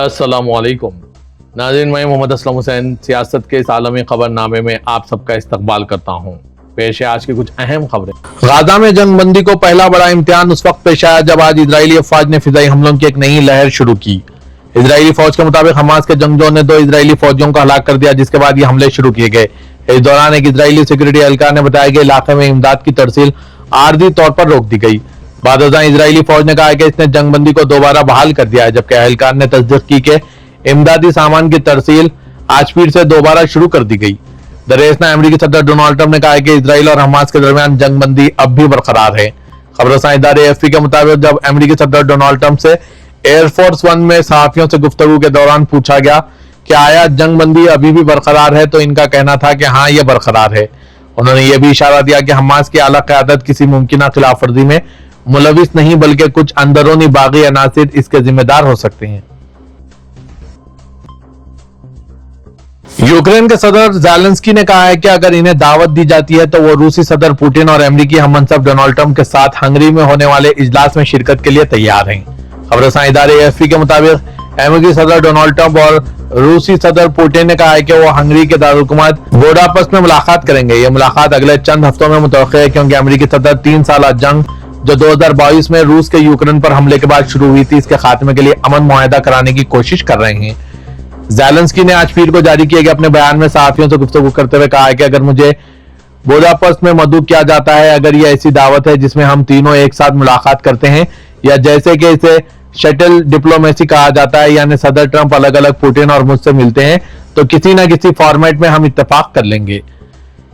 अस्सलामुअलैकुम नाज़रीन, मैं मोहम्मद असलम हुसैन सियासत के इस आलमी खबरनामे में आप सबका इस्तकबाल करता हूँ। पेश है आज की कुछ अहम खबरें। गाजा में जंग बंदी को पहला बड़ा इम्तिहान उस वक्त पेश आया जब आज इजरायली अफवाज ने फिजाई हमलों की एक नई लहर शुरू की। इजरायली फौज के मुताबिक हमास के जंगजों ने 2 इजरायली फौजियों को हलाक कर दिया, जिसके बाद ये हमले शुरू किए गए। इस दौरान एक इजरायली सिक्योरिटी एहलकार ने बताया कि इलाके में इमदाद की तरसील आर्जी तौर पर रोक दी गई। बाद इजरायली फौज ने कहा है कि इसने जंगबंदी को दोबारा बहाल कर दिया है, जबकि एहलकार ने तस्दीक की कि इमदादी सामान की तरसील आज फिर से दोबारा शुरू कर दी गई। दरअसल अमेरिकी सदर डोनाल्ड ट्रंप ने कहा है कि इजराइल और हमास के दरमियान जंगबंदी अब भी बरकरार है। खबरसां इदारे एएफपी के मुताबिक जब अमेरिकी सदर डोनाल्ड ट्रंप से एयरफोर्स 1 में सहाफियों से गुफ्तगू के दौरान पूछा गया कि आया जंगबंदी अभी भी बरकरार है, तो इनका कहना था कि हाँ, यह बरकरार है। उन्होंने यह भी इशारा दिया कि हमास की आला क़यादत किसी मुमकिन खिलाफ वर्जी में मुलविस नहीं, बल्कि कुछ अंदरूनी बागी अनासिर इसके जिम्मेदार हो सकते हैं। यूक्रेन के सदर ज़ेलेंस्की ने कहा है कि अगर इन्हें दावत दी जाती है तो वो रूसी सदर पुतिन और अमेरिकी हममनसब डोनाल्ड ट्रंप के साथ हंगरी में होने वाले इजलास में शिरकत के लिए तैयार हैं। खबरसां इदारे एएफपी के मुताबिक अमेरिकी सदर डोनाल्ड ट्रंप और रूसी सदर पुतिन ने कहा है कि वो हंगरी के दारुलहुकूमत बुडापेस्ट में मुलाकात करेंगे। यह मुलाकात अगले चंद हफ्तों में मुतवक्किल है, क्योंकि अमेरिकी सदर 3 साला जंग जो 2022 में रूस के यूक्रेन पर हमले के बाद शुरू हुई थी, इसके खात्मे के लिए अमन मुआहदा कराने की कोशिश कर रहे हैं। ज़ेलेंस्की ने आज पीर को जारी किए गए अपने बयान में सहाफियों से गुफ्तगू करते हुए कहा है कि अगर मुझे बुडापेस्ट में मदऊ किया जाता है, अगर यह ऐसी दावत है जिसमें हम तीनों एक साथ मुलाकात करते हैं, या जैसे कि इसे शटल डिप्लोमेसी कहा जाता है, यानी सदर ट्रंप अलग अलग पुतिन और मुझसे मिलते हैं, तो किसी न किसी फॉर्मेट में हम इत्तेफाक कर लेंगे।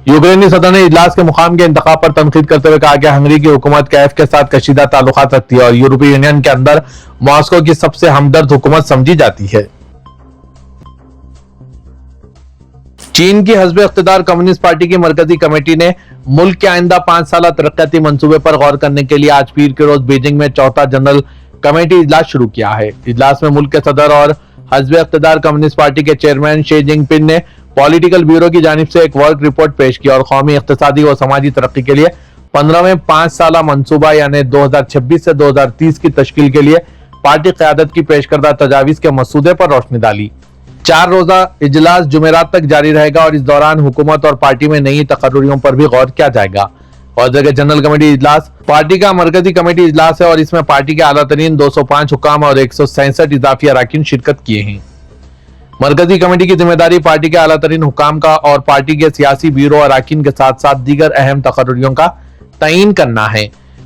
यूक्रेनी सदर ने इजलास के मुकाम के इंतखाब पर तनकीद करते हुए कहा कि हंगरी की हुकूमत कैफ के साथ कशीदा ताल्लुकात रखती है और यूरोपीय यूनियन के अंदर मॉस्को की सबसे हमदर्द हुकूमत समझी जाती है। चीन की हज़्ब इख्तिदार कम्युनिस्ट पार्टी की मरकजी कमेटी ने मुल्क के आइंदा 5 साला तरक्याती मंसूबे पर गौर करने के लिए आज पीर के रोज बीजिंग में चौथा जनरल कमेटी इजलास शुरू किया है। इजलास में मुल्क के सदर और हज़्ब इख्तिदार कम्युनिस्ट पार्टी के चेयरमैन शी जिनपिंग ने पॉलिटिकल ब्यूरो की जानिब से एक वर्क रिपोर्ट पेश की और कौमी इख्तिसादी और समाजी तरक्की के लिए 15वें 5 साला मंसूबा यानी 2026 से 2030 की तश्कील के लिए पार्टी क़यादत की पेश करदा तजावीज़ के मसूदे पर रोशनी डाली। 4 रोज़ा इजलास जुमेरात तक जारी रहेगा और इस दौरान हुकूमत और पार्टी में नई तकर्रुरियों पर भी गौर किया जाएगा। और जगह जनरल कमेटी इजलास पार्टी का मरकजी कमेटी इजलास है और इसमें पार्टी के आला तरीन 205 हुकाम और 167 इजाफी अराकीन शिरकत किए हैं। मरकजी कमेटी की जिम्मेदारी पार्टी के आला तरीन हुकाम का और पार्टी के सियासी ब्यूरो अराकीन के साथ साथ दीगर अहम तकर्रुरियों का तयीन करना है।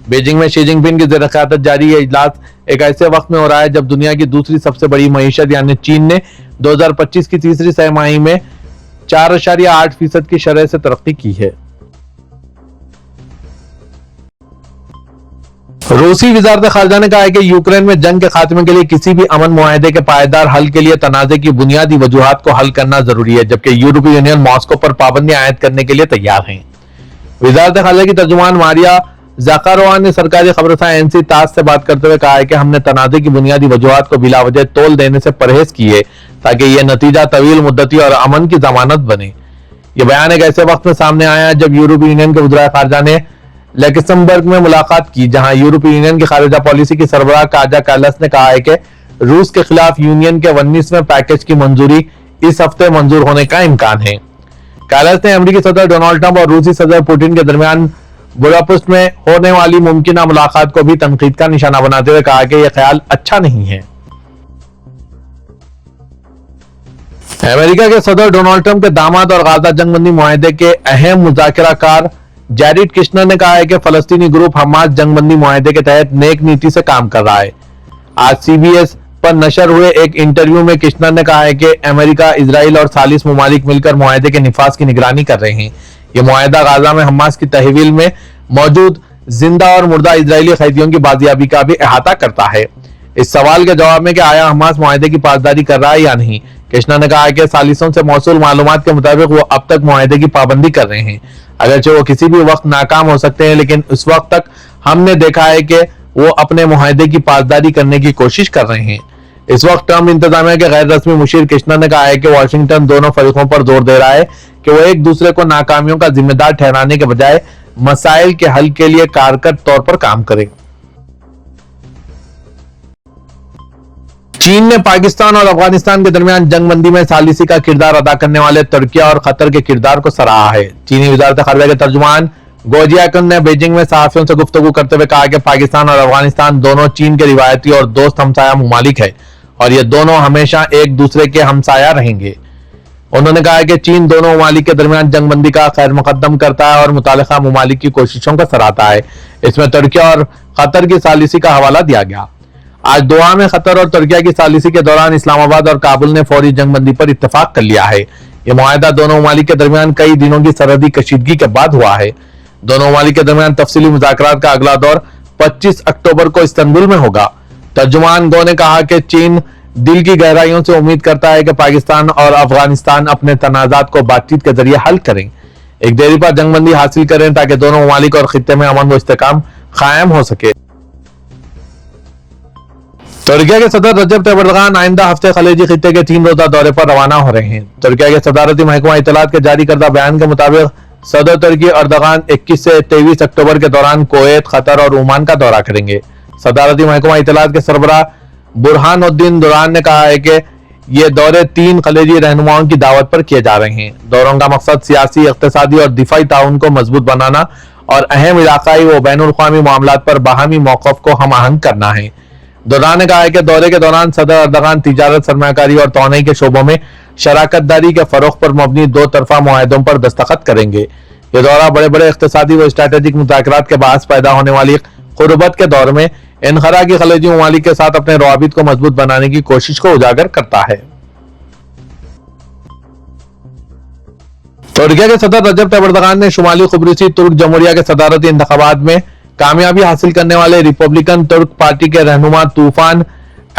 बीजिंग में शी जिनपिंग की ज़ेर क़यादत जारी ये इजलास एक ऐसे वक्त में हो रहा है जब दुनिया की दूसरी सबसे बड़ी मईशत यानी चीन ने 2025 की तीसरी तिमाही में 4.8% की शरह से तरक्की की है। रूसी वज़ारत ख़ारिजा ने कहा है कि यूक्रेन में जंग के खात्मे के लिए किसी भी अमन मुआहदे के पायदार हल के लिए तनाज़े की बुनियादी वजूहात को हल करना जरूरी है, जबकि यूरोपीय यूनियन मॉस्को पर पाबंदी आयद करने के लिए तैयार है। वज़ारत ख़ारिजा की तर्जुमान मारिया ज़ाखारोवा ने सरकारी खबरसां एनसी तास से बात करते हुए कहा है कि हमने तनाज़े की बुनियादी वजूहात को बिलावजह तोल देने से परहेज की है, ताकि यह नतीजा तवील मुद्दती और अमन की जमानत बने। यह बयान एक ऐसे वक्त में सामने आया है जब यूरोपीय यूनियन के वज़ीर ख़ारिजा ने लक्समबर्ग में मुलाकात की, जहां यूरोपीय यूनियन की खारिजा पॉलिसी की सरबराह काजा कालस ने कहा है कि रूस के खिलाफ यूनियन के 19वें पैकेज की मंजूरी इस हफ्ते मंजूर होने का इम्कान है। कालस ने अमेरिकी सदर डोनाल्ड ट्रंप और रूसी सदर पुतिन के दरमियान बुडापेस्ट में होने वाली मुमकिन मुलाकात को भी तनकीद का निशाना बनाते हुए कहा कि यह ख्याल अच्छा नहीं है। अमेरिका के सदर डोनाल्ड ट्रंप के दामाद और गाजा जंगबंदी मुआहदे के अहम मुज़ाकिराकार जैरेड किश्नर ने कहा है कि फलस्तीनी ग्रुप हमास जंगबंदी मुआहदे के तहत नेक नीति से काम कर रहा है। आज सीबीएस पर नशर हुए एक इंटरव्यू में किश्नर ने कहा है कि अमेरिका, इजराइल और सालिस ममालिक मिलकर मुआहदे के निफाज की निगरानी कर रहे हैं। यह मुआहदा गाजा में हमास की तहवील में मौजूद जिंदा और मुर्दा इजरायली कैदियों की बाजियाबी का भी अहाता करता है। इस सवाल के जवाब में कि आया हमास मुआहदे की पासदारी कर रहा है या नहीं, किश्नर ने कहा है कि सालिसों से मौसूल मालूमात के मुताबिक वो अब तक मुआहदे की पाबंदी कर रहे हैं। अगरचे वो किसी भी वक्त नाकाम हो सकते हैं, लेकिन उस वक्त तक हमने देखा है कि वो अपने मुआहदे की पासदारी करने की कोशिश कर रहे हैं। इस वक्त ट्रंप इंतजामिया के गैर रस्मी मुशीर किश्नर ने कहा है कि वाशिंगटन दोनों फरीकों पर जोर दे रहा है कि वो एक दूसरे को नाकामियों का जिम्मेदार ठहराने के बजाय मसाइल के हल के लिए कारगर तौर पर काम करें। चीन ने पाकिस्तान और अफगानिस्तान के दरमियान जंगबंदी में सालिसी का किरदार अदा करने वाले तुर्की और कतर के किरदार को सराहा है। चीनी वजारत खारजा के तर्जुमान गोजियाकन ने बीजिंग में सहाफियों से गुफ्तगू करते हुए कहा कि पाकिस्तान और अफगानिस्तान दोनों चीन के रिवायती और दोस्त हमसाया ममालिक है और ये दोनों हमेशा एक दूसरे के हमसाया रहेंगे। उन्होंने कहा कि चीन दोनों ममालिक के दरमियान जंगबंदी का खैर मुकद्दम करता है और मुतालिका ममालिक की कोशिशों को सराहता है। इसमें तुर्की और कतर की सालिसी का हवाला दिया गया। आज दोहा में कतर और तुर्की की सालिसी के दौरान इस्लामाबाद और काबुल ने फौरी जंगबंदी पर इत्तेफाक कर लिया है। यह मुआहदा दोनों ममालिक के दरमियान कई दिनों की सरहदी कशीदगी के बाद हुआ है। दोनों ममालिक के दरमियान तफसीली मुज़ाकरात का अगला दौर 25 अक्टूबर को इस्तांबुल में होगा। तर्जुमान गो ने कहा कि चीन दिल की गहराइयों से उम्मीद करता है कि पाकिस्तान और अफगानिस्तान अपने तनाजात को बातचीत के जरिए हल करें, एक देरी पर जंगबंदी हासिल करें ताकि दोनों ममालिक और खित्ते में अमन व इस्तेकाम कायम हो सके। तुर्की के सदर रजब तैयब एर्दोगान आइंदा हफ्ते खलीजी खित्ते के 3 रोजा दौरे पर रवाना हो रहे हैं। तुर्की के सदारती महकमा इत्तलात के जारी करदा बयान के मुताबिक सदर तुर्की एर्दोगान 21 से 23 अक्टूबर के दौरान कुवैत, कतर और ओमान का दौरा करेंगे। सदारती महकमा इत्तलात के सरबराह बुरहानुद्दीन दुरान ने कहा है कि ये दौरे 3 खलीजी रहनुमाओं की दावत पर किए जा रहे हैं। दौरों का मकसद सियासी, इक्तिसादी और दिफाई ताउन को मजबूत बनाना और अहम इलाकाई व बैनुल-अक़वामी मामलात पर बाहमी मौक़िफ़ को हम आहंग करना है। दुरान ने कहा है कि दौरे के दौरान सदर एर्दोगान तिजारत, सरमायाकारी और तौनाई के शोबों में शराकत दारी के फरोग पर मबनी 2 तरफा मुआहदों पर दस्तखत करेंगे। ये दौरा बड़े बड़े इक़्तिसादी व स्ट्रैटेजिक मुज़ाकरात के बायस पैदा होने वाली क़ुर्बत के दौर में इनखरा की खलीजी ममालिक के साथ अपने रवाबित को मजबूत बनाने की कोशिश को उजागर करता है। तुर्की के सदर रजब तैयब एर्दोगान ने शुमाली कुब्रुसी तुर्क जमहूरिया के सदारती इंतखाबात में कामयाबी हासिल करने वाले रिपब्लिकन तुर्क पार्टी के रहनुमा तूफान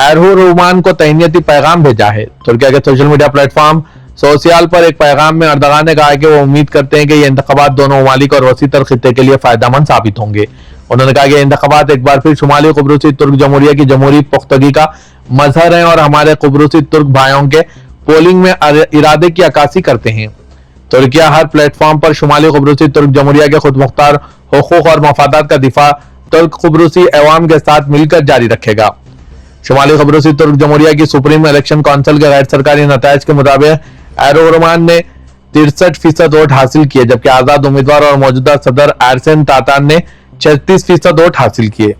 एरहुरुमान को तहनीती पैगाम भेजा है। तुर्की के सोशल मीडिया प्लेटफॉर्म सोशल पर एक पैगाम में एर्दोगान ने कहा है कि वो उम्मीद करते हैं कि ये इंतखाबात दोनों ममालिक और वसी तर खित्ते के लिए फायदेमंद साबित होंगे। उन्होंने कहा कि इंतखाबात एक बार फिर शुमाली कुब्रुसी तुर्क जमहूरिया की जमहूरी पुख्तगी का मजहर है और हमारे कुब्रुसी तुर्क भाइयों के पोलिंग में इरादे की अक्कासी करते हैं। तुर्की हर प्लेटफॉर्म पर शुमाली कुब्रुसी तुर्क जमहूरिया के खुद मुख्तार हुकूक और मफादात का दिफा तुर्क कुब्रुसी अवाम के साथ मिलकर जारी रखेगा। शुमाली कुब्रुसी तुर्क जमहूरिया की सुप्रीम इलेक्शन काउंसिल के गैर सरकारी नताइज के मुताबिक एरदोगान ने 63% वोट हासिल किए, जबकि आजाद उम्मीदवार और मौजूदा सदर एरसन तातान ने 36% वोट हासिल किए।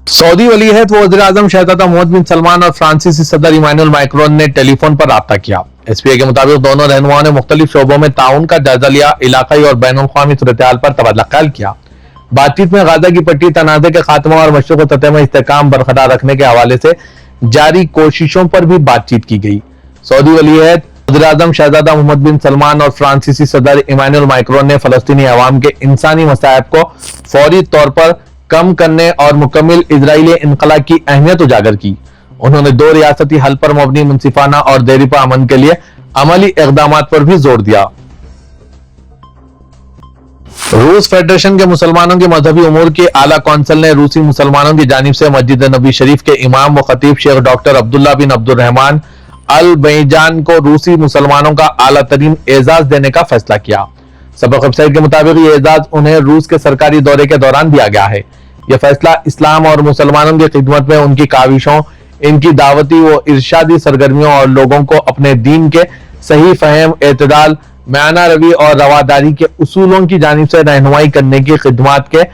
सऊदी वलीअहद व वज़ीर-ए-आज़म शहज़ादा मोहम्मद बिन सलमान और फ्रांसीसी सदर इमानुएल मैक्रोन ने टेलीफोन पर राब्ता किया। एसपीए के मुताबिक दोनों रहनुमाओं ने मुख्तलिफ शोबों में ताउन का जायजा लिया, इलाकाई और बैनुल-अक़वामी सूरत-ए-हाल पर तबादला ख्याल किया। बातचीत में गाजा की पट्टी, तनाज़े के खात्मा और मशरिक़ सतह में इस्तेहकाम बरकरार रखने के हवाले से जारी कोशिशों पर भी बातचीत की गई। सऊदी वलीअहद, वज़ीर-ए-आज़म शहज़ादा मोहम्मद बिन सलमान और फ्रांसीसी सदर इमानुएल मैक्रोन ने फ़लस्तीनी अवाम के इंसानी मसाइब को फौरी तौर पर कम करने और मुकम्मल इजरायली इनकला की अहमियत उजागर की। उन्होंने 2 रियासती हल पर मबनी मुनसिफाना और देरीपा अमन के लिए अमली इक़दामात पर भी जोर दिया। रूस फेडरेशन के मुसलमानों की मजहबी उमूर की आला कौंसिल ने रूसी मुसलमानों की जानिब से मस्जिद नबी शरीफ के इमाम व खतीब शेख डॉक्टर अब्दुल्ला बिन अब्दुर्रहमान अल बैजान को रूसी मुसलमानों का आला तरीन एजाज देने का फैसला किया। सबक वेबसाइट के मुताबिक ये एजाज उन्हें रूस के सरकारी दौरे के दौरान दिया गया है। यह फैसला इस्लाम और मुसलमानों की खिदमत में उनकी काविशों, इनकी दावती व इरशादी सरगर्मियों और लोगों को अपने दीन के सही फहम, एतदाल, म्याना रवी और रवादारी के उसूलों की जानिब से रहनुमाई करने की खिदमत के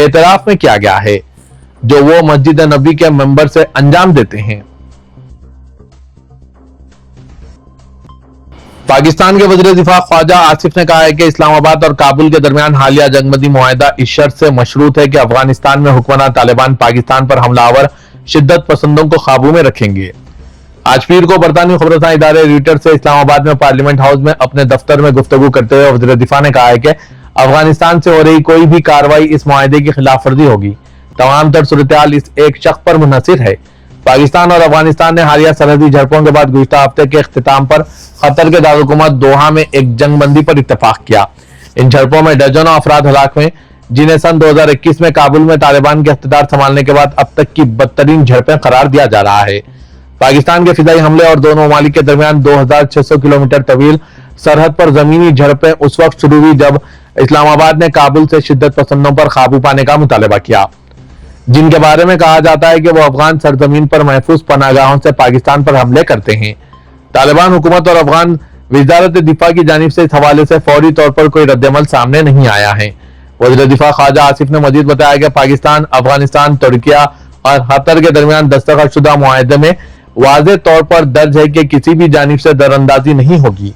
एतराफ में किया गया है, जो वो मस्जिद नबी के मेंबर से अंजाम देते हैं। पाकिस्तान के वज़ीर दिफा ख्वाजा आसिफ ने कहा है कि इस्लामाबाद और काबुल के दरमियान हालिया जंगबंदी मुआहदा इस शर्त से मशरूत है कि अफगानिस्तान में हुक्मरान तालिबान पाकिस्तान पर हमलावर शिद्दत पसंदों को काबू में रखेंगे। आज पीर को बरतानी खबरसां इदारे रॉयटर्स से इस्लामाबाद में पार्लियामेंट हाउस में अपने दफ्तर में गुफ्तगू करते हुए वज़ीर दिफा ने कहा है कि अफगानिस्तान से हो रही कोई भी कार्रवाई इस मुआहदे की खिलाफ वर्जी होगी। तमाम तर सूरत-ए-हाल इस एक शख्स पर मुनहसिर है। पाकिस्तान और अफगानिस्तान ने हालिया सरहदी झड़पों के बाद गुज़िश्ता हफ्ते के इख्तिताम पर कतर के दारुल-हुकूमत दोहा में एक जंगबंदी पर इत्तेफाक किया। इन झड़पों में दर्जनों अफराद हलाक हुए, जिन्हें सन 2021 में काबुल में तालिबान के इख्तिदार संभालने के बाद अब तक की बदतरीन झड़पें करार दिया जा रहा है। पाकिस्तान के फिजाई हमले और दोनों ममालिक के दरमियान 2600 किलोमीटर तवील सरहद पर जमीनी झड़पें उस वक्त शुरू हुई जब इस्लामाबाद ने काबुल से शिद्दत पसंदों पर काबू पाने का मुतालबा किया। جن کے بارے میں کہا جاتا ہے کہ وہ افغان سرزمین پر محفوظ پناہ گاہوں سے پاکستان پر حملے کرتے ہیں۔ طالبان حکومت اور افغان وزارت دفاع کی جانب سے اس حوالے سے فوری طور پر کوئی رد عمل سامنے نہیں آیا ہے۔ وزیر دفاع خواجہ آصف نے مزید بتایا کہ پاکستان، افغانستان، ترکیہ اور قطر کے درمیان دستخط شدہ معاہدے میں واضح طور پر درج ہے کہ کسی بھی جانب سے در اندازی نہیں ہوگی۔